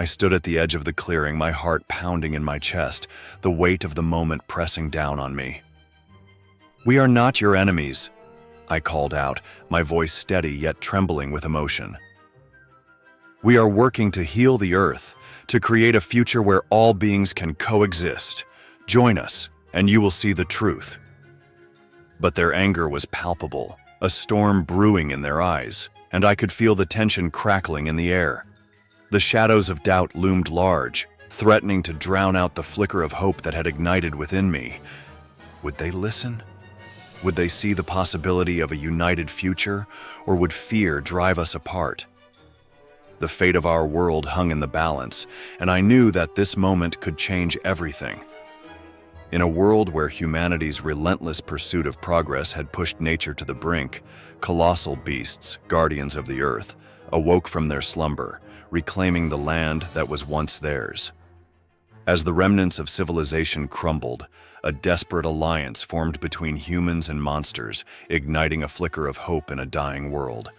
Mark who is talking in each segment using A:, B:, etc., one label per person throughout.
A: I stood at the edge of the clearing, my heart pounding in my chest, the weight of the moment pressing down on me. "We are not your enemies," I called out, my voice steady yet trembling with emotion. "We are working to heal the earth, to create a future where all beings can coexist. Join us, and you will see the truth." But their anger was palpable, a storm brewing in their eyes, and I could feel the tension crackling in the air. The shadows of doubt loomed large, threatening to drown out the flicker of hope that had ignited within me. Would they listen? Would they see the possibility of a united future, or would fear drive us apart? The fate of our world hung in the balance, and I knew that this moment could change everything. In a world where humanity's relentless pursuit of progress had pushed nature to the brink, colossal beasts, guardians of the earth, awoke from their slumber, reclaiming the land that was once theirs. As the remnants of civilization crumbled, a desperate alliance formed between humans and monsters, igniting a flicker of hope in a dying world.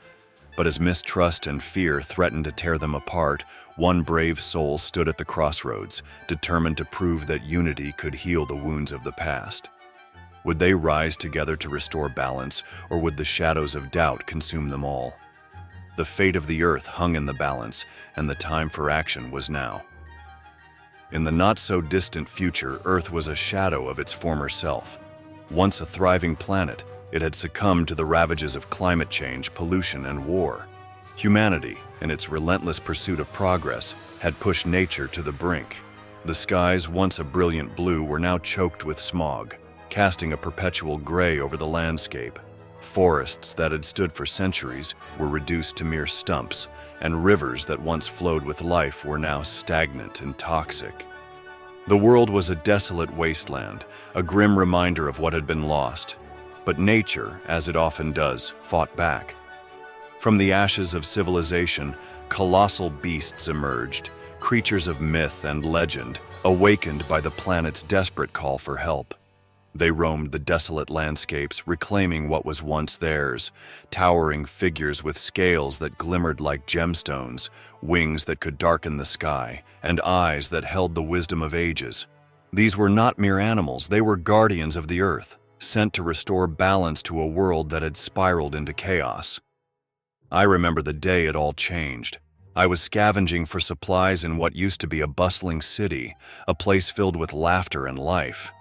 A: But as mistrust and fear threatened to tear them apart, one brave soul stood at the crossroads, determined to prove that unity could heal the wounds of the past. Would they rise together to restore balance, or would the shadows of doubt consume them all? The fate of the earth hung in the balance, and the time for action was now. In the not-so-distant future, Earth was a shadow of its former self. Once a thriving planet, it had succumbed to the ravages of climate change, pollution, and war. Humanity, in its relentless pursuit of progress, had pushed nature to the brink. The skies, once a brilliant blue, were now choked with smog, casting a perpetual gray over the landscape. Forests that had stood for centuries were reduced to mere stumps, and rivers that once flowed with life were now stagnant and toxic. The world was a desolate wasteland, a grim reminder of what had been lost. But nature, as it often does, fought back. From the ashes of civilization, colossal beasts emerged, creatures of myth and legend, awakened by the planet's desperate call for help. They roamed the desolate landscapes, reclaiming what was once theirs, towering figures with scales that glimmered like gemstones, wings that could darken the sky, and eyes that held the wisdom of ages. These were not mere animals, they were guardians of the earth, sent to restore balance to a world that had spiraled into chaos. I remember the day it all changed. I was scavenging for supplies in what used to be a bustling city, a place filled with laughter and life.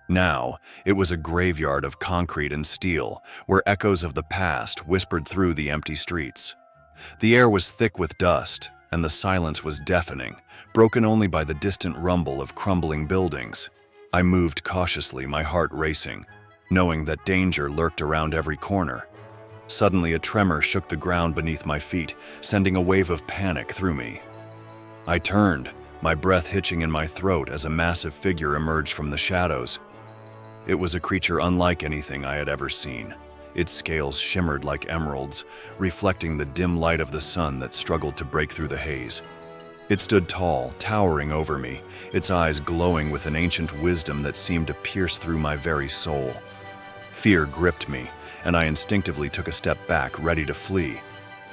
A: Now, it was a graveyard of concrete and steel, where echoes of the past whispered through the empty streets. The air was thick with dust, and the silence was deafening, broken only by the distant rumble of crumbling buildings. I moved cautiously, my heart racing, knowing that danger lurked around every corner. Suddenly, a tremor shook the ground beneath my feet, sending a wave of panic through me. I turned, my breath hitching in my throat as a massive figure emerged from the shadows. It was a creature unlike anything I had ever seen. Its scales shimmered like emeralds, reflecting the dim light of the sun that struggled to break through the haze. It stood tall, towering over me, its eyes glowing with an ancient wisdom that seemed to pierce through my very soul. Fear gripped me, and I instinctively took a step back, ready to flee.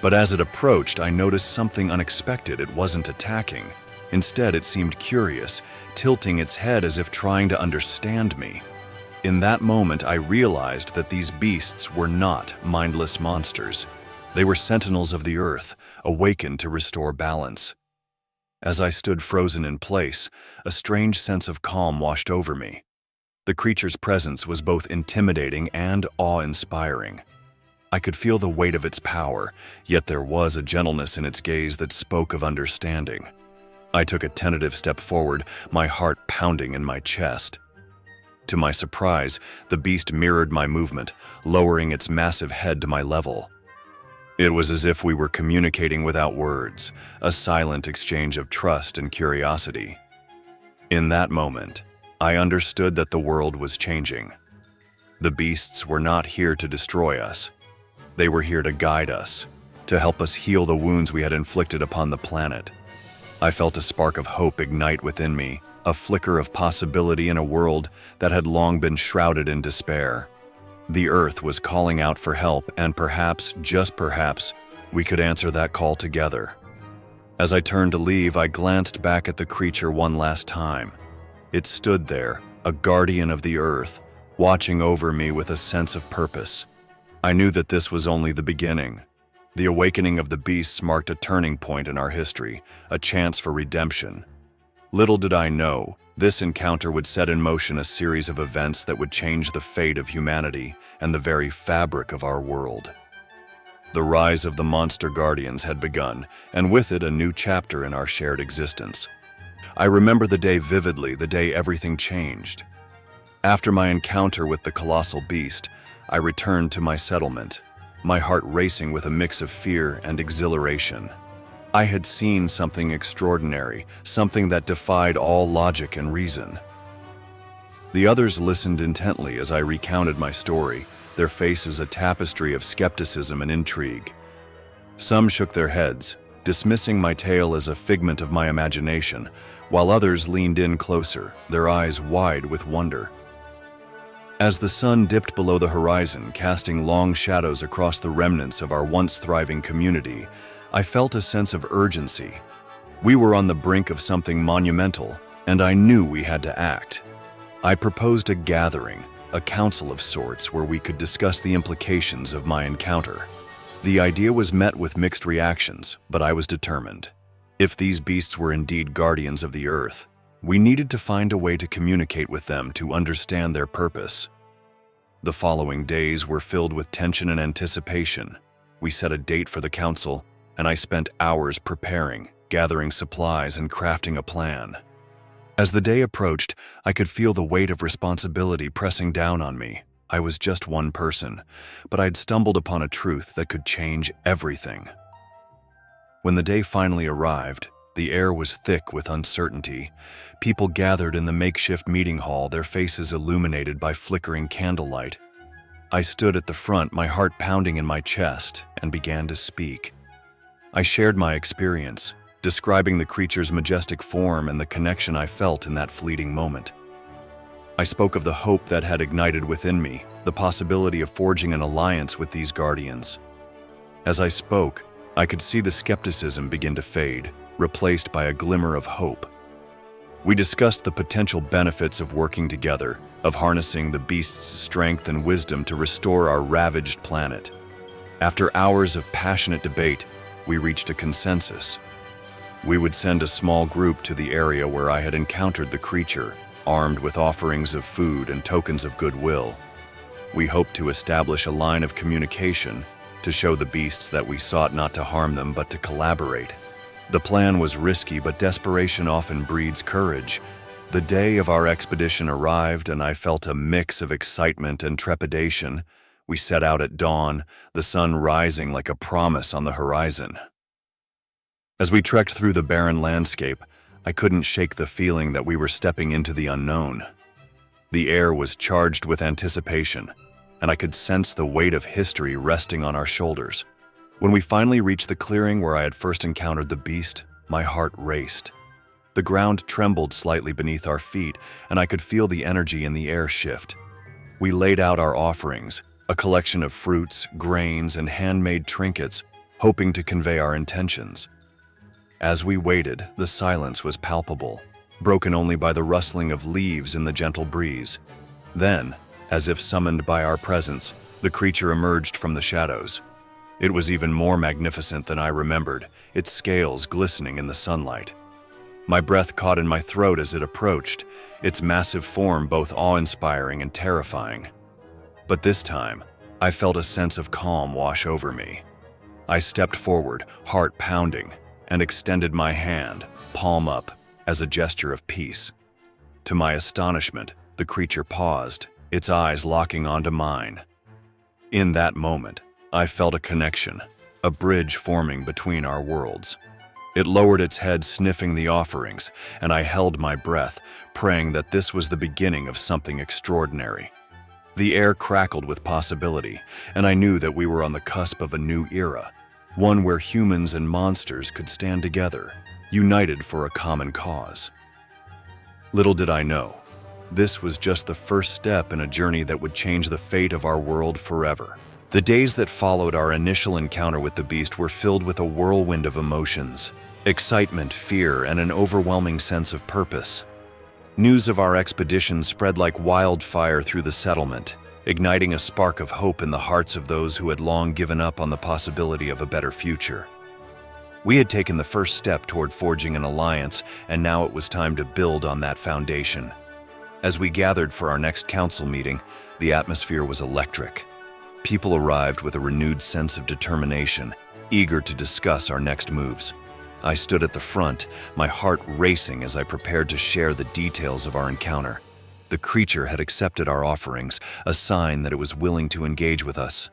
A: But as it approached, I noticed something unexpected. It wasn't attacking. Instead, it seemed curious, tilting its head as if trying to understand me. In that moment, I realized that these beasts were not mindless monsters. They were sentinels of the earth, awakened to restore balance. As I stood frozen in place, a strange sense of calm washed over me. The creature's presence was both intimidating and awe-inspiring. I could feel the weight of its power, yet there was a gentleness in its gaze that spoke of understanding. I took a tentative step forward, my heart pounding in my chest. To my surprise, the beast mirrored my movement, lowering its massive head to my level. It was as if we were communicating without words, a silent exchange of trust and curiosity. In that moment, I understood that the world was changing. The beasts were not here to destroy us. They were here to guide us, to help us heal the wounds we had inflicted upon the planet. I felt a spark of hope ignite within me, a flicker of possibility in a world that had long been shrouded in despair. The earth was calling out for help, and perhaps, just perhaps, we could answer that call together. As I turned to leave, I glanced back at the creature one last time. It stood there, a guardian of the earth, watching over me with a sense of purpose. I knew that this was only the beginning. The awakening of the beasts marked a turning point in our history, a chance for redemption. Little did I know, this encounter would set in motion a series of events that would change the fate of humanity and the very fabric of our world. The rise of the monster guardians had begun, and with it a new chapter in our shared existence. I remember the day vividly, the day everything changed. After my encounter with the colossal beast, I returned to my settlement, my heart racing with a mix of fear and exhilaration. I had seen something extraordinary, something that defied all logic and reason. The others listened intently as I recounted my story, their faces a tapestry of skepticism and intrigue. Some shook their heads, dismissing my tale as a figment of my imagination, while others leaned in closer, their eyes wide with wonder. As the sun dipped below the horizon, casting long shadows across the remnants of our once thriving community, I felt a sense of urgency. We were on the brink of something monumental, and I knew we had to act. I proposed a gathering, a council of sorts where we could discuss the implications of my encounter. The idea was met with mixed reactions, but I was determined. If these beasts were indeed guardians of the earth, we needed to find a way to communicate with them to understand their purpose. The following days were filled with tension and anticipation. We set a date for the council, and I spent hours preparing, gathering supplies, and crafting a plan. As the day approached, I could feel the weight of responsibility pressing down on me. I was just one person, but I'd stumbled upon a truth that could change everything. When the day finally arrived, the air was thick with uncertainty. People gathered in the makeshift meeting hall, their faces illuminated by flickering candlelight. I stood at the front, my heart pounding in my chest, and began to speak. I shared my experience, describing the creature's majestic form and the connection I felt in that fleeting moment. I spoke of the hope that had ignited within me, the possibility of forging an alliance with these guardians. As I spoke, I could see the skepticism begin to fade, replaced by a glimmer of hope. We discussed the potential benefits of working together, of harnessing the beast's strength and wisdom to restore our ravaged planet. After hours of passionate debate, we reached a consensus. We would send a small group to the area where I had encountered the creature, armed with offerings of food and tokens of goodwill. We hoped to establish a line of communication to show the beasts that we sought not to harm them but to collaborate. The plan was risky, but desperation often breeds courage. The day of our expedition arrived, and I felt a mix of excitement and trepidation. We set out at dawn, the sun rising like a promise on the horizon. As we trekked through the barren landscape, I couldn't shake the feeling that we were stepping into the unknown. The air was charged with anticipation, and I could sense the weight of history resting on our shoulders. When we finally reached the clearing where I had first encountered the beast, my heart raced. The ground trembled slightly beneath our feet, and I could feel the energy in the air shift. We laid out our offerings, a collection of fruits, grains, and handmade trinkets, hoping to convey our intentions. As we waited, the silence was palpable, broken only by the rustling of leaves in the gentle breeze. Then, as if summoned by our presence, the creature emerged from the shadows. It was even more magnificent than I remembered, its scales glistening in the sunlight. My breath caught in my throat as it approached, its massive form both awe-inspiring and terrifying. But this time, I felt a sense of calm wash over me. I stepped forward, heart pounding, and extended my hand, palm up, as a gesture of peace. To my astonishment, the creature paused, its eyes locking onto mine. In that moment, I felt a connection, a bridge forming between our worlds. It lowered its head, sniffing the offerings, and I held my breath, praying that this was the beginning of something extraordinary. The air crackled with possibility, and I knew that we were on the cusp of a new era, one where humans and monsters could stand together, united for a common cause. Little did I know, this was just the first step in a journey that would change the fate of our world forever. The days that followed our initial encounter with the beast were filled with a whirlwind of emotions. Excitement, fear, and an overwhelming sense of purpose. News of our expedition spread like wildfire through the settlement, igniting a spark of hope in the hearts of those who had long given up on the possibility of a better future. We had taken the first step toward forging an alliance, and now it was time to build on that foundation. As we gathered for our next council meeting, the atmosphere was electric. People arrived with a renewed sense of determination, eager to discuss our next moves. I stood at the front, my heart racing as I prepared to share the details of our encounter. The creature had accepted our offerings, a sign that it was willing to engage with us.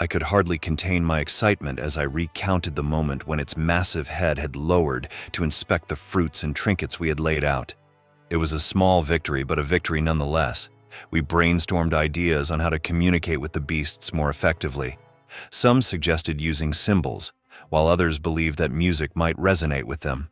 A: I could hardly contain my excitement as I recounted the moment when its massive head had lowered to inspect the fruits and trinkets we had laid out. It was a small victory, but a victory nonetheless. We brainstormed ideas on how to communicate with the beasts more effectively. Some suggested using symbols, while others believed that music might resonate with them.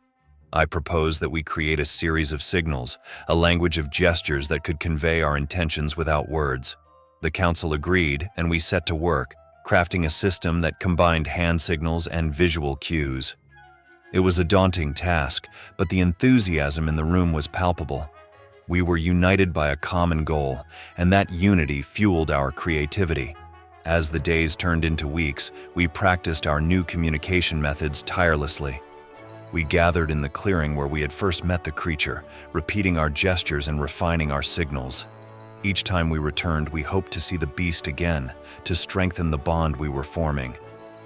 A: I proposed that we create a series of signals, a language of gestures that could convey our intentions without words. The council agreed, and we set to work, crafting a system that combined hand signals and visual cues. It was a daunting task, but the enthusiasm in the room was palpable. We were united by a common goal, and that unity fueled our creativity. As the days turned into weeks, we practiced our new communication methods tirelessly. We gathered in the clearing where we had first met the creature, repeating our gestures and refining our signals. Each time we returned, we hoped to see the beast again, to strengthen the bond we were forming.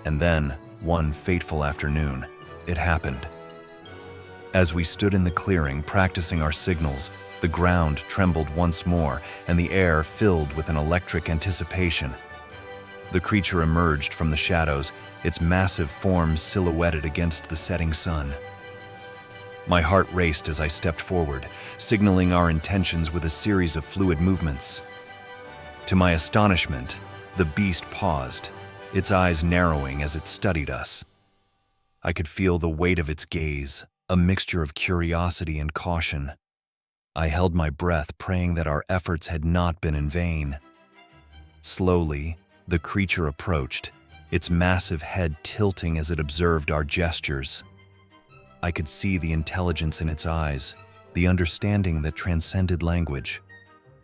A: And then, one fateful afternoon, it happened. As we stood in the clearing, practicing our signals, the ground trembled once more, and the air filled with an electric anticipation. The creature emerged from the shadows, its massive form silhouetted against the setting sun. My heart raced as I stepped forward, signaling our intentions with a series of fluid movements. To my astonishment, the beast paused, its eyes narrowing as it studied us. I could feel the weight of its gaze, a mixture of curiosity and caution. I held my breath, praying that our efforts had not been in vain. Slowly, the creature approached, its massive head tilting as it observed our gestures. I could see the intelligence in its eyes, the understanding that transcended language.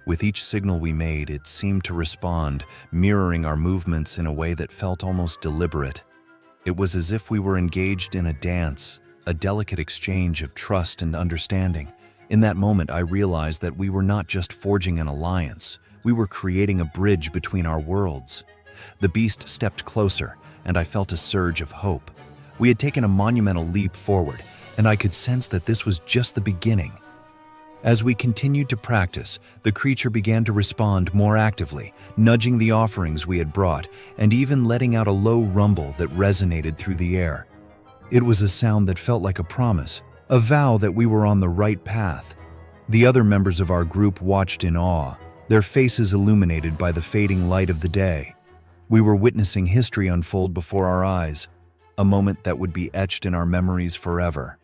A: With each signal we made, it seemed to respond, mirroring our movements in a way that felt almost deliberate. It was as if we were engaged in a dance, a delicate exchange of trust and understanding. In that moment, I realized that we were not just forging an alliance, we were creating a bridge between our worlds. The beast stepped closer, and I felt a surge of hope. We had taken a monumental leap forward, and I could sense that this was just the beginning. As we continued to practice, the creature began to respond more actively, nudging the offerings we had brought, and even letting out a low rumble that resonated through the air. It was a sound that felt like a promise, a vow that we were on the right path. The other members of our group watched in awe, their faces illuminated by the fading light of the day. We were witnessing history unfold before our eyes, a moment that would be etched in our memories forever.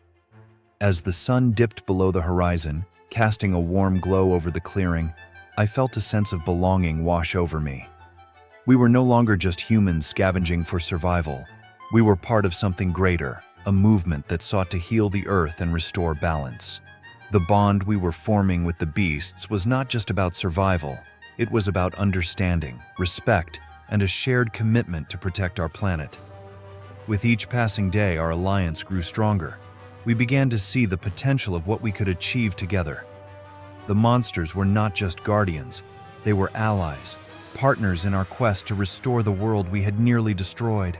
A: As the sun dipped below the horizon, casting a warm glow over the clearing, I felt a sense of belonging wash over me. We were no longer just humans scavenging for survival. We were part of something greater, a movement that sought to heal the earth and restore balance. The bond we were forming with the beasts was not just about survival, it was about understanding, respect, and a shared commitment to protect our planet. With each passing day, our alliance grew stronger. We began to see the potential of what we could achieve together. The monsters were not just guardians, they were allies, partners in our quest to restore the world we had nearly destroyed.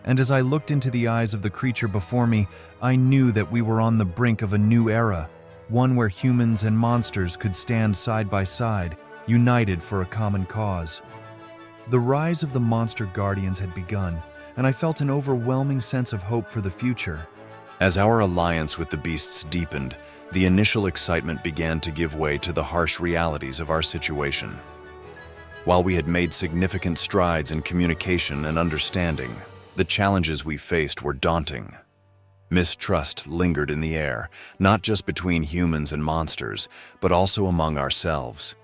A: And as I looked into the eyes of the creature before me, I knew that we were on the brink of a new era, one where humans and monsters could stand side by side, united for a common cause. The rise of the monster guardians had begun, and I felt an overwhelming sense of hope for the future. As our alliance with the beasts deepened, the initial excitement began to give way to the harsh realities of our situation. While we had made significant strides in communication and understanding, the challenges we faced were daunting. Mistrust lingered in the air, not just between humans and monsters, but also among ourselves.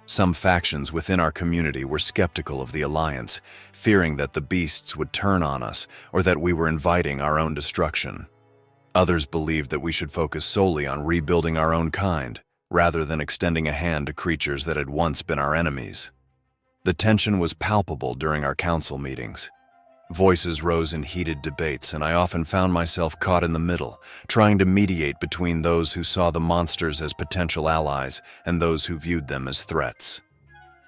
A: Some factions within our community were skeptical of the alliance, fearing that the beasts would turn on us or that we were inviting our own destruction. Others believed that we should focus solely on rebuilding our own kind, rather than extending a hand to creatures that had once been our enemies. The tension was palpable during our council meetings. Voices rose in heated debates, and I often found myself caught in the middle, trying to mediate between those who saw the monsters as potential allies and those who viewed them as threats.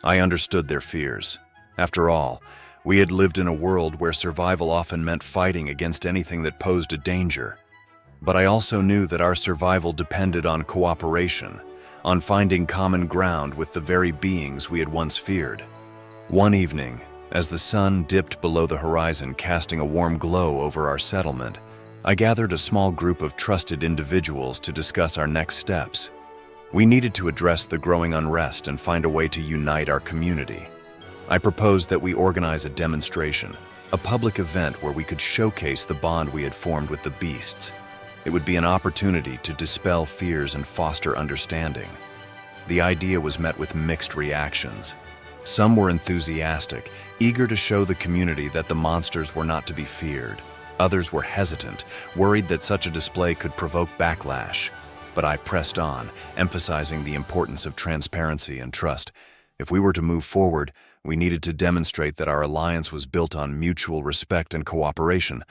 A: I understood their fears. After all, we had lived in a world where survival often meant fighting against anything that posed a danger. But I also knew that our survival depended on cooperation, on finding common ground with the very beings we had once feared. One evening, as the sun dipped below the horizon, casting a warm glow over our settlement, I gathered a small group of trusted individuals to discuss our next steps. We needed to address the growing unrest and find a way to unite our community. I proposed that we organize a demonstration, a public event where we could showcase the bond we had formed with the beasts. It would be an opportunity to dispel fears and foster understanding. The idea was met with mixed reactions. Some were enthusiastic, eager to show the community that the monsters were not to be feared. Others were hesitant, worried that such a display could provoke backlash. But I pressed on, emphasizing the importance of transparency and trust. If we were to move forward, we needed to demonstrate that our alliance was built on mutual respect and cooperation.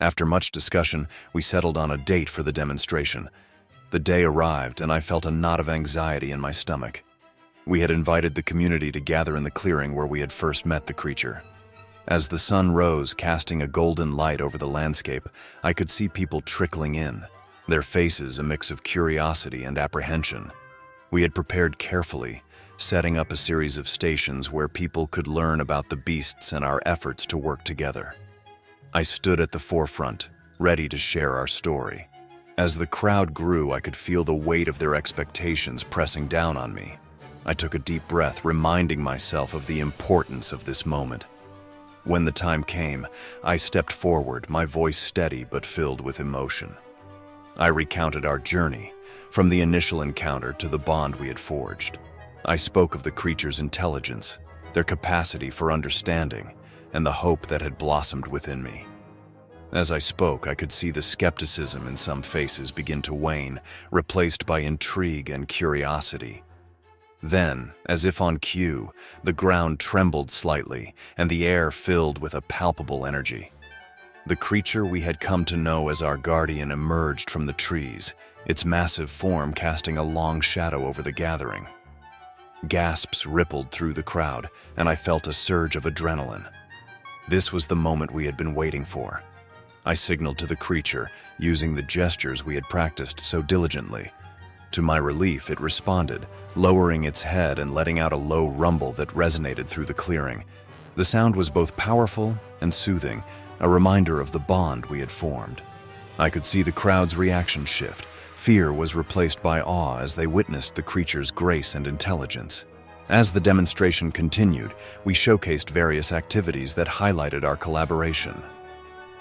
A: After much discussion, we settled on a date for the demonstration. The day arrived, and I felt a knot of anxiety in my stomach. We had invited the community to gather in the clearing where we had first met the creature. As the sun rose, casting a golden light over the landscape, I could see people trickling in, their faces a mix of curiosity and apprehension. We had prepared carefully, setting up a series of stations where people could learn about the beasts and our efforts to work together. I stood at the forefront, ready to share our story. As the crowd grew, I could feel the weight of their expectations pressing down on me. I took a deep breath, reminding myself of the importance of this moment. When the time came, I stepped forward, my voice steady but filled with emotion. I recounted our journey, from the initial encounter to the bond we had forged. I spoke of the creature's intelligence, their capacity for understanding, and the hope that had blossomed within me. As I spoke, I could see the skepticism in some faces begin to wane, replaced by intrigue and curiosity. Then, as if on cue, the ground trembled slightly, and the air filled with a palpable energy. The creature we had come to know as our guardian emerged from the trees, its massive form casting a long shadow over the gathering. Gasps rippled through the crowd, and I felt a surge of adrenaline. This was the moment we had been waiting for. I signaled to the creature, using the gestures we had practiced so diligently. To my relief, it responded, lowering its head and letting out a low rumble that resonated through the clearing. The sound was both powerful and soothing, a reminder of the bond we had formed. I could see the crowd's reaction shift. Fear was replaced by awe as they witnessed the creature's grace and intelligence. As the demonstration continued, we showcased various activities that highlighted our collaboration.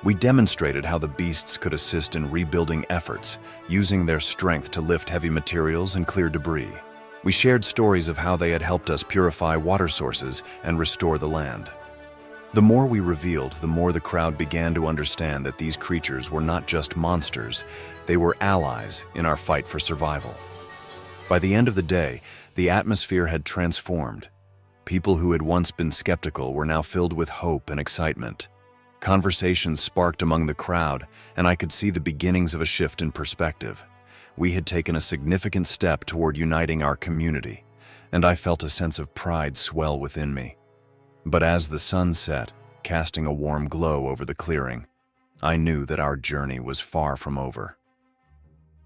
A: We demonstrated how the beasts could assist in rebuilding efforts, using their strength to lift heavy materials and clear debris. We shared stories of how they had helped us purify water sources and restore the land. The more we revealed, the more the crowd began to understand that these creatures were not just monsters, they were allies in our fight for survival. By the end of the day, the atmosphere had transformed. People who had once been skeptical were now filled with hope and excitement. Conversations sparked among the crowd, and I could see the beginnings of a shift in perspective. We had taken a significant step toward uniting our community, and I felt a sense of pride swell within me. But as the sun set, casting a warm glow over the clearing, I knew that our journey was far from over.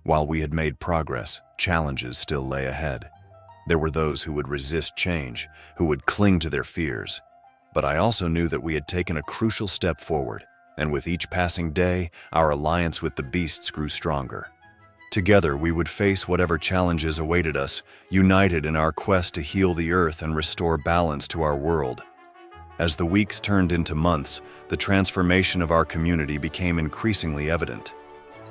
A: While we had made progress, challenges still lay ahead. There were those who would resist change, who would cling to their fears. But I also knew that we had taken a crucial step forward, and with each passing day, our alliance with the beasts grew stronger. Together, we would face whatever challenges awaited us, united in our quest to heal the earth and restore balance to our world. As the weeks turned into months, the transformation of our community became increasingly evident.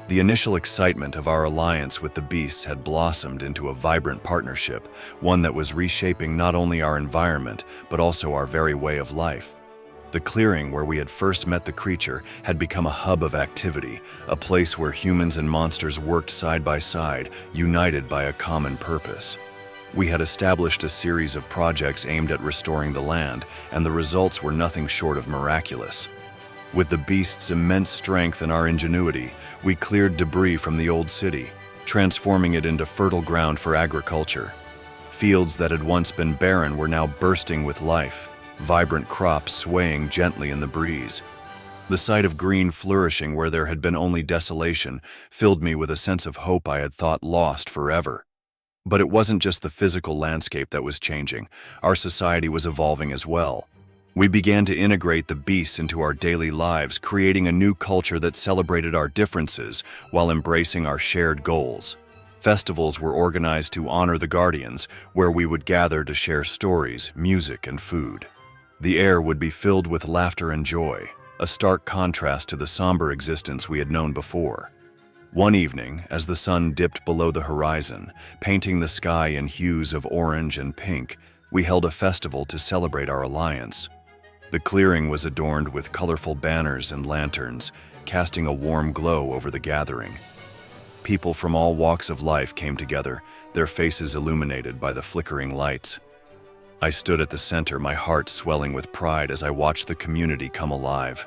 A: The initial excitement of our alliance with the beasts had blossomed into a vibrant partnership, one that was reshaping not only our environment, but also our very way of life. The clearing where we had first met the creature had become a hub of activity, a place where humans and monsters worked side by side, united by a common purpose. We had established a series of projects aimed at restoring the land, and the results were nothing short of miraculous. With the beast's immense strength and our ingenuity, we cleared debris from the old city, transforming it into fertile ground for agriculture. Fields that had once been barren were now bursting with life, vibrant crops swaying gently in the breeze. The sight of green flourishing where there had been only desolation filled me with a sense of hope I had thought lost forever. But it wasn't just the physical landscape that was changing. Our society was evolving as well. We began to integrate the beasts into our daily lives, creating a new culture that celebrated our differences while embracing our shared goals. Festivals were organized to honor the guardians, where we would gather to share stories, music, and food. The air would be filled with laughter and joy, a stark contrast to the somber existence we had known before. One evening, as the sun dipped below the horizon, painting the sky in hues of orange and pink, we held a festival to celebrate our alliance. The clearing was adorned with colorful banners and lanterns, casting a warm glow over the gathering. People from all walks of life came together, their faces illuminated by the flickering lights. I stood at the center, my heart swelling with pride as I watched the community come alive.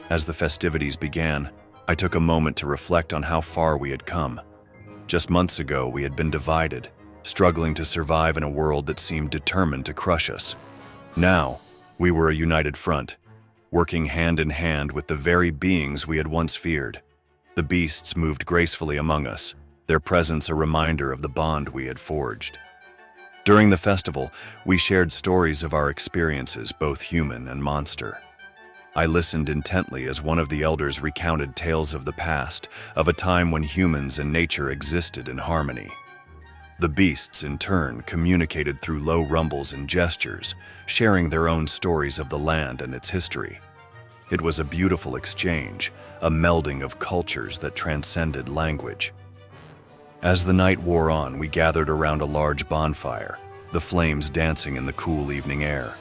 A: As the festivities began, I took a moment to reflect on how far we had come. Just months ago, we had been divided, struggling to survive in a world that seemed determined to crush us. Now, we were a united front, working hand in hand with the very beings we had once feared. The beasts moved gracefully among us, their presence a reminder of the bond we had forged. During the festival, we shared stories of our experiences, both human and monster. I listened intently as one of the elders recounted tales of the past, of a time when humans and nature existed in harmony. The beasts, in turn, communicated through low rumbles and gestures, sharing their own stories of the land and its history. It was a beautiful exchange, a melding of cultures that transcended language. As the night wore on, we gathered around a large bonfire, the flames dancing in the cool evening air.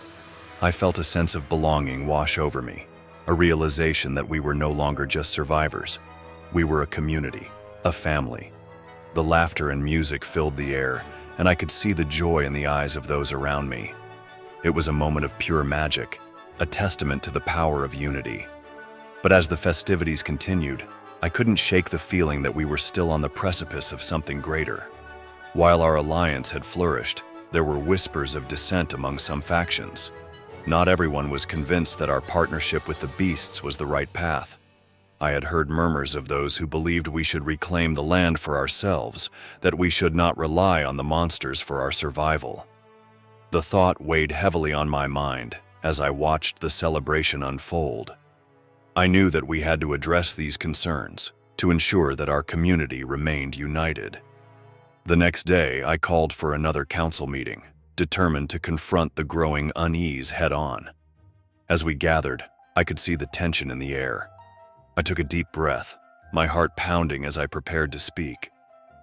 A: I felt a sense of belonging wash over me, a realization that we were no longer just survivors. We were a community, a family. The laughter and music filled the air, and I could see the joy in the eyes of those around me. It was a moment of pure magic, a testament to the power of unity. But as the festivities continued, I couldn't shake the feeling that we were still on the precipice of something greater. While our alliance had flourished, there were whispers of dissent among some factions. Not everyone was convinced that our partnership with the beasts was the right path. I had heard murmurs of those who believed we should reclaim the land for ourselves, that we should not rely on the monsters for our survival. The thought weighed heavily on my mind as I watched the celebration unfold. I knew that we had to address these concerns to ensure that our community remained united. The next day, I called for another council meeting, determined to confront the growing unease head-on. As we gathered, I could see the tension in the air. I took a deep breath, my heart pounding as I prepared to speak.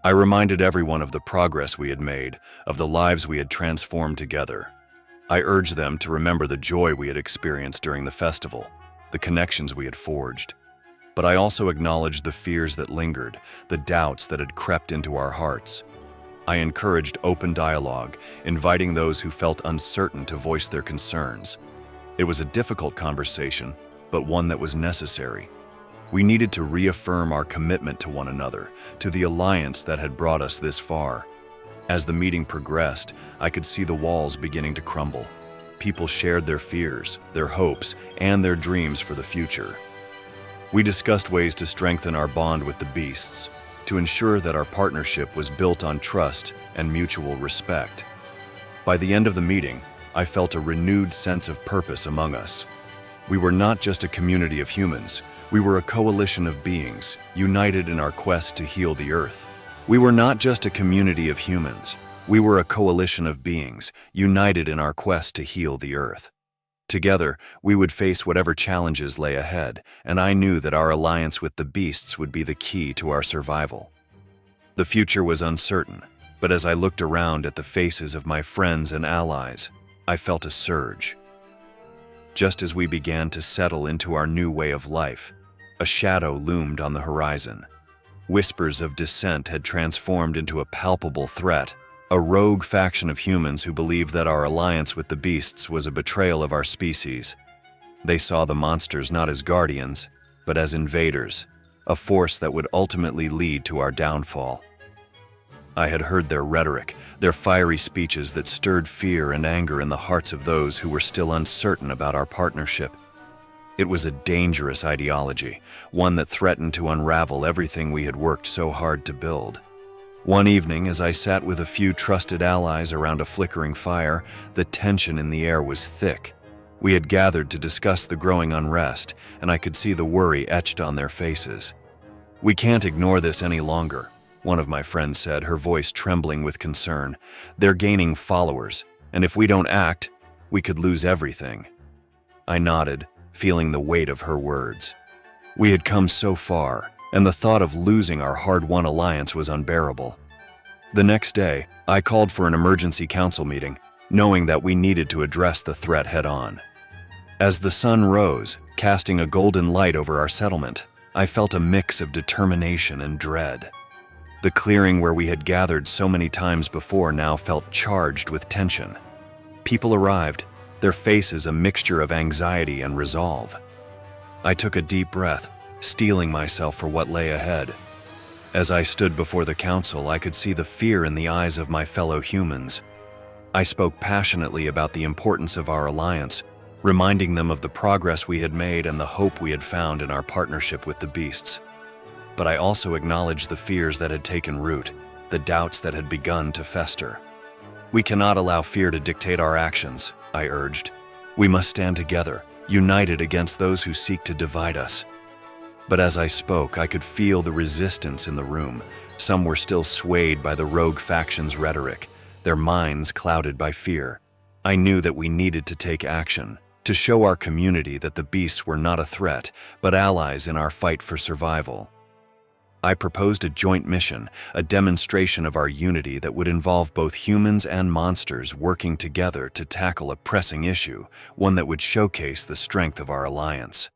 A: I reminded everyone of the progress we had made, of the lives we had transformed together. I urged them to remember the joy we had experienced during the festival, the connections we had forged. But I also acknowledged the fears that lingered, the doubts that had crept into our hearts. I encouraged open dialogue, inviting those who felt uncertain to voice their concerns. It was a difficult conversation, but one that was necessary. We needed to reaffirm our commitment to one another, to the alliance that had brought us this far. As the meeting progressed, I could see the walls beginning to crumble. People shared their fears, their hopes, and their dreams for the future. We discussed ways to strengthen our bond with the beasts, to ensure that our partnership was built on trust and mutual respect. By the end of the meeting, I felt a renewed sense of purpose among us. We were not just a community of humans, we were a coalition of beings, united in our quest to heal the earth. We were not just a community of humans, we were a coalition of beings, united in our quest to heal the earth. Together, we would face whatever challenges lay ahead, and I knew that our alliance with the beasts would be the key to our survival. The future was uncertain, but as I looked around at the faces of my friends and allies, I felt a surge. Just as we began to settle into our new way of life, a shadow loomed on the horizon. Whispers of dissent had transformed into a palpable threat, a rogue faction of humans who believed that our alliance with the beasts was a betrayal of our species. They saw the monsters not as guardians, but as invaders, a force that would ultimately lead to our downfall. I had heard their rhetoric, their fiery speeches that stirred fear and anger in the hearts of those who were still uncertain about our partnership. It was a dangerous ideology, one that threatened to unravel everything we had worked so hard to build. One evening, as I sat with a few trusted allies around a flickering fire, the tension in the air was thick. We had gathered to discuss the growing unrest, and I could see the worry etched on their faces. "We can't ignore this any longer," one of my friends said, her voice trembling with concern. "They're gaining followers, and if we don't act, we could lose everything." I nodded, feeling the weight of her words. We had come so far, and the thought of losing our hard-won alliance was unbearable. The next day, I called for an emergency council meeting, knowing that we needed to address the threat head-on. As the sun rose, casting a golden light over our settlement, I felt a mix of determination and dread. The clearing where we had gathered so many times before now felt charged with tension. People arrived, their faces a mixture of anxiety and resolve. I took a deep breath, steeling myself for what lay ahead. As I stood before the council, I could see the fear in the eyes of my fellow humans. I spoke passionately about the importance of our alliance, reminding them of the progress we had made and the hope we had found in our partnership with the beasts. But I also acknowledged the fears that had taken root, the doubts that had begun to fester. "We cannot allow fear to dictate our actions," I urged. "We must stand together, united against those who seek to divide us." But as I spoke, I could feel the resistance in the room. Some were still swayed by the rogue faction's rhetoric, their minds clouded by fear. I knew that we needed to take action, to show our community that the beasts were not a threat, but allies in our fight for survival. I proposed a joint mission, a demonstration of our unity that would involve both humans and monsters working together to tackle a pressing issue, one that would showcase the strength of our alliance.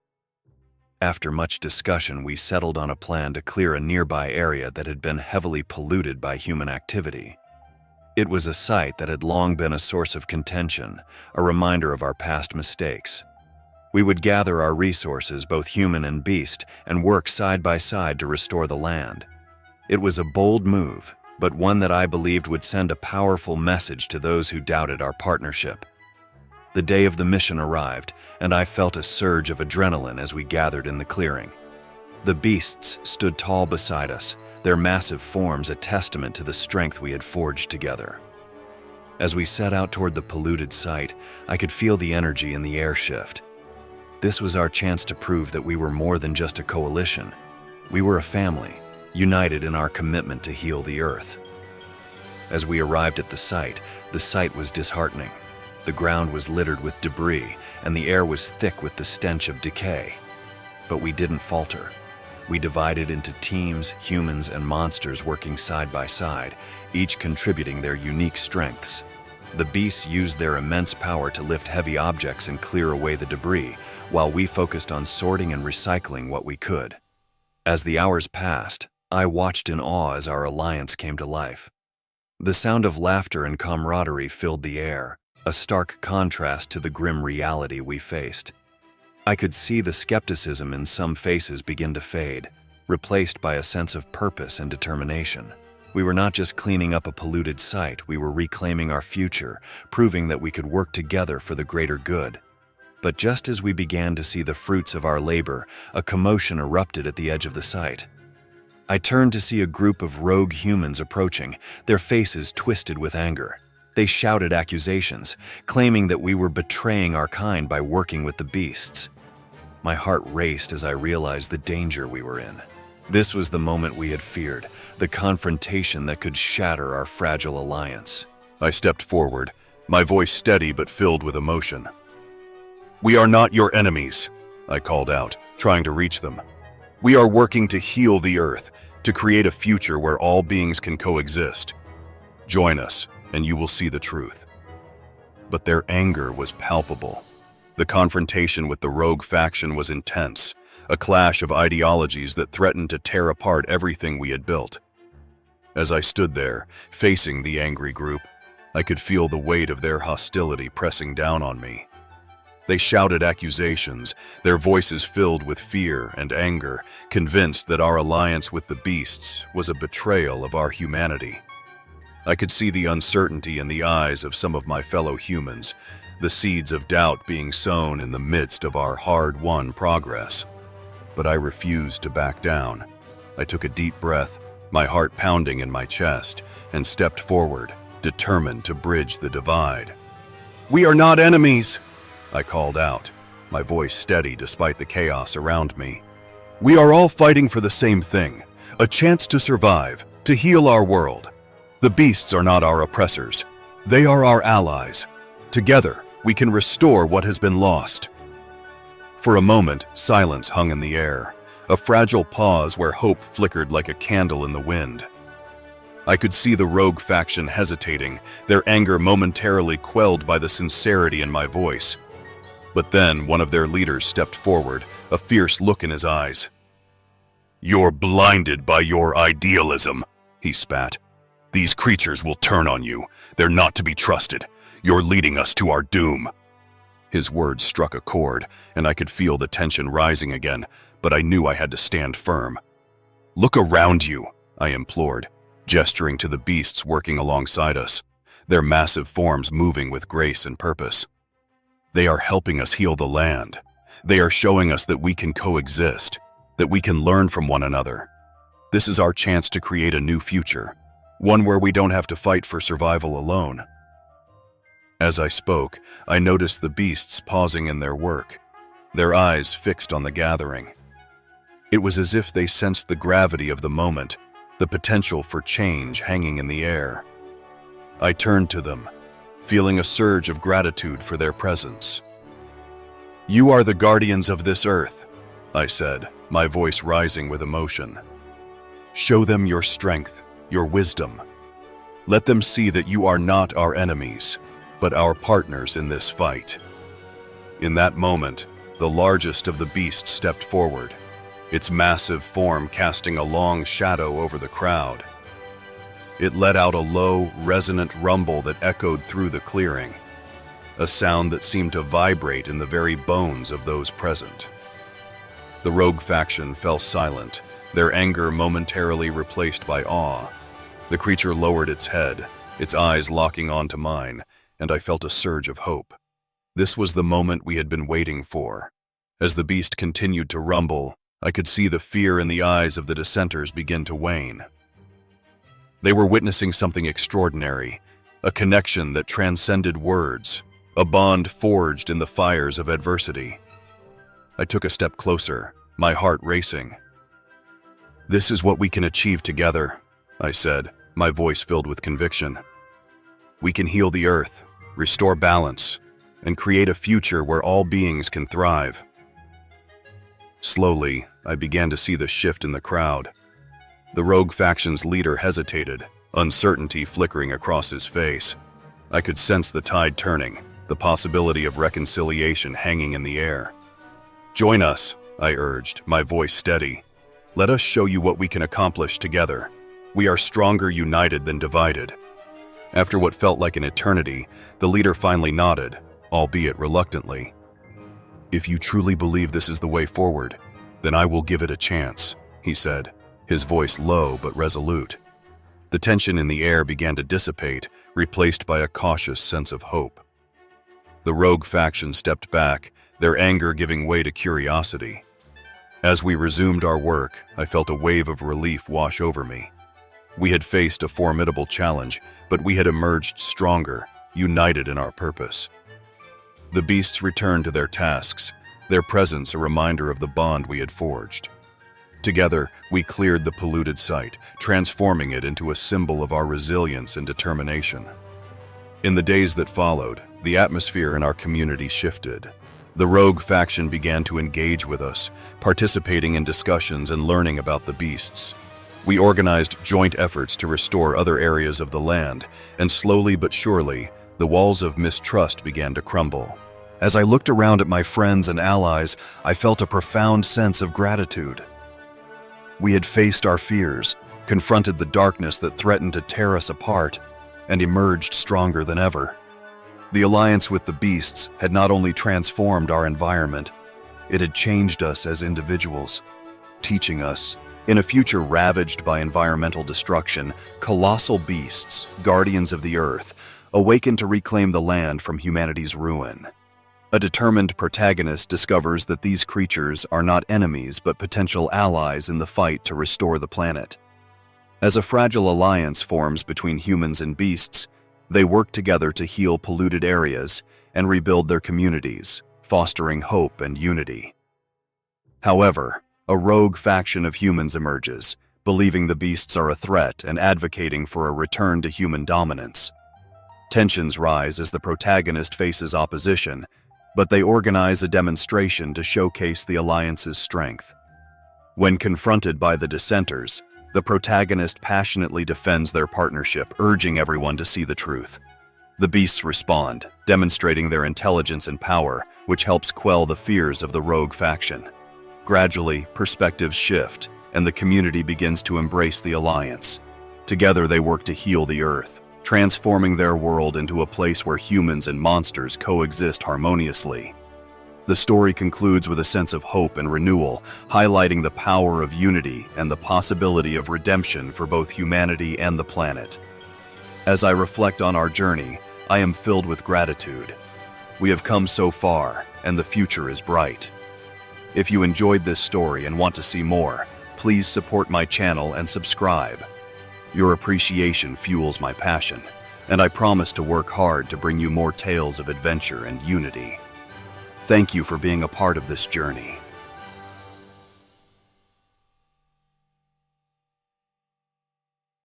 A: After much discussion, we settled on a plan to clear a nearby area that had been heavily polluted by human activity. It was a site that had long been a source of contention, a reminder of our past mistakes. We would gather our resources, both human and beast, and work side by side to restore the land. It was a bold move, but one that I believed would send a powerful message to those who doubted our partnership. The day of the mission arrived, and I felt a surge of adrenaline as we gathered in the clearing. The beasts stood tall beside us, their massive forms a testament to the strength we had forged together. As we set out toward the polluted site, I could feel the energy in the air shift. This was our chance to prove that we were more than just a coalition. We were a family, united in our commitment to heal the earth. As we arrived at the site was disheartening. The ground was littered with debris, and the air was thick with the stench of decay. But we didn't falter. We divided into teams, humans and monsters working side by side, each contributing their unique strengths. The beasts used their immense power to lift heavy objects and clear away the debris, while we focused on sorting and recycling what we could. As the hours passed, I watched in awe as our alliance came to life. The sound of laughter and camaraderie filled the air, a stark contrast to the grim reality we faced. I could see the skepticism in some faces begin to fade, replaced by a sense of purpose and determination. We were not just cleaning up a polluted site, we were reclaiming our future, proving that we could work together for the greater good. But just as we began to see the fruits of our labor, a commotion erupted at the edge of the site. I turned to see a group of rogue humans approaching, their faces twisted with anger. They shouted accusations, claiming that we were betraying our kind by working with the beasts. My heart raced as I realized the danger we were in. This was the moment we had feared, the confrontation that could shatter our fragile alliance. I stepped forward, my voice steady but filled with emotion. "We are not your enemies," I called out, trying to reach them. "We are working to heal the earth, to create a future where all beings can coexist. Join us, and you will see the truth." But their anger was palpable. The confrontation with the rogue faction was intense, a clash of ideologies that threatened to tear apart everything we had built. As I stood there, facing the angry group, I could feel the weight of their hostility pressing down on me. They shouted accusations, their voices filled with fear and anger, convinced that our alliance with the beasts was a betrayal of our humanity. I could see the uncertainty in the eyes of some of my fellow humans, the seeds of doubt being sown in the midst of our hard-won progress. But I refused to back down. I took a deep breath, my heart pounding in my chest, and stepped forward, determined to bridge the divide. "We are not enemies," I called out, my voice steady despite the chaos around me. "We are all fighting for the same thing, a chance to survive, to heal our world. The beasts are not our oppressors. They are our allies. Together, we can restore what has been lost." For a moment, silence hung in the air, a fragile pause where hope flickered like a candle in the wind. I could see the rogue faction hesitating, their anger momentarily quelled by the sincerity in my voice. But then one of their leaders stepped forward, a fierce look in his eyes. "You're blinded by your idealism," he spat. "These creatures will turn on you. They're not to be trusted. You're leading us to our doom." His words struck a chord, and I could feel the tension rising again, but I knew I had to stand firm. "Look around you," I implored, gesturing to the beasts working alongside us, their massive forms moving with grace and purpose. "They are helping us heal the land. They are showing us that we can coexist, that we can learn from one another. This is our chance to create a new future, one where we don't have to fight for survival alone." As I spoke, I noticed the beasts pausing in their work, their eyes fixed on the gathering. It was as if they sensed the gravity of the moment, the potential for change hanging in the air. I turned to them, feeling a surge of gratitude for their presence. "You are the guardians of this earth," I said, my voice rising with emotion. "Show them your strength, your wisdom. Let them see that you are not our enemies, but our partners in this fight." In that moment, the largest of the beasts stepped forward, its massive form casting a long shadow over the crowd. It let out a low, resonant rumble that echoed through the clearing, a sound that seemed to vibrate in the very bones of those present. The rogue faction fell silent, their anger momentarily replaced by awe. The creature lowered its head, its eyes locking onto mine, and I felt a surge of hope. This was the moment we had been waiting for. As the beast continued to rumble, I could see the fear in the eyes of the dissenters begin to wane. They were witnessing something extraordinary, a connection that transcended words, a bond forged in the fires of adversity. I took a step closer, my heart racing. "This is what we can achieve together," I said, my voice filled with conviction. "We can heal the earth, restore balance, and create a future where all beings can thrive." Slowly, I began to see the shift in the crowd. The rogue faction's leader hesitated, uncertainty flickering across his face. I could sense the tide turning, the possibility of reconciliation hanging in the air. "Join us," I urged, my voice steady. "Let us show you what we can accomplish together. We are stronger united than divided." After what felt like an eternity, the leader finally nodded, albeit reluctantly. "If you truly believe this is the way forward, then I will give it a chance," he said, his voice low but resolute. The tension in the air began to dissipate, replaced by a cautious sense of hope. The rogue faction stepped back, their anger giving way to curiosity. As we resumed our work, I felt a wave of relief wash over me. We had faced a formidable challenge, but we had emerged stronger, united in our purpose. The beasts returned to their tasks, their presence a reminder of the bond we had forged. Together, we cleared the polluted site, transforming it into a symbol of our resilience and determination. In the days that followed, the atmosphere in our community shifted. The rogue faction began to engage with us, participating in discussions and learning about the beasts. We organized joint efforts to restore other areas of the land, and slowly but surely, the walls of mistrust began to crumble. As I looked around at my friends and allies, I felt a profound sense of gratitude. We had faced our fears, confronted the darkness that threatened to tear us apart, and emerged stronger than ever. The alliance with the beasts had not only transformed our environment, it had changed us as individuals, teaching us, in a future ravaged by environmental destruction, colossal beasts, guardians of the earth, awaken to reclaim the land from humanity's ruin. A determined protagonist discovers that these creatures are not enemies but potential allies in the fight to restore the planet. As a fragile alliance forms between humans and beasts, they work together to heal polluted areas and rebuild their communities, fostering hope and unity. However, a rogue faction of humans emerges, believing the beasts are a threat and advocating for a return to human dominance. Tensions rise as the protagonist faces opposition, but they organize a demonstration to showcase the alliance's strength. When confronted by the dissenters, the protagonist passionately defends their partnership, urging everyone to see the truth. The beasts respond, demonstrating their intelligence and power, which helps quell the fears of the rogue faction. Gradually, perspectives shift, and the community begins to embrace the alliance. Together, they work to heal the earth, transforming their world into a place where humans and monsters coexist harmoniously. The story concludes with a sense of hope and renewal, highlighting the power of unity and the possibility of redemption for both humanity and the planet. As I reflect on our journey, I am filled with gratitude. We have come so far, and the future is bright. If you enjoyed this story and want to see more, please support my channel and subscribe. Your appreciation fuels my passion, and I promise to work hard to bring you more tales of adventure and unity. Thank you for being a part of this journey.